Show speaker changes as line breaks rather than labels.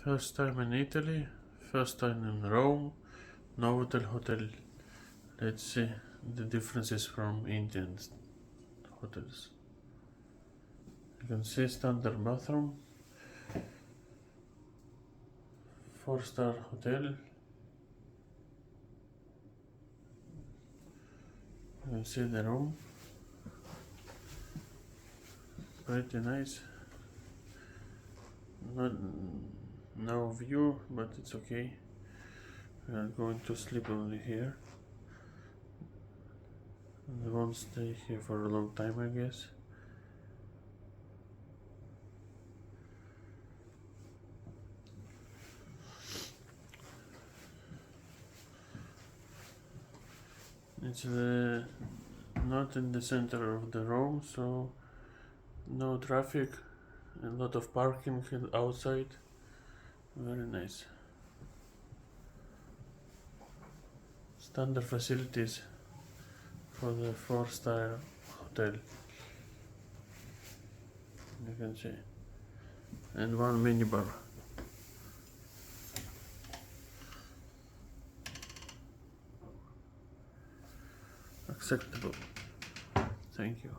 First time in Italy, first time in Rome, Novotel Hotel. Let's see the differences from Indian hotels. You can see standard bathroom, 4-star hotel. You can see the room, pretty nice. No view, but it's okay. We are going to sleep only here. And won't stay here for a long time, I guess. It's not in the center of the Rome, so no traffic, a lot of parking outside. Very nice. Standard facilities for the 4-star hotel. You can see. And one minibar. Acceptable. Thank you.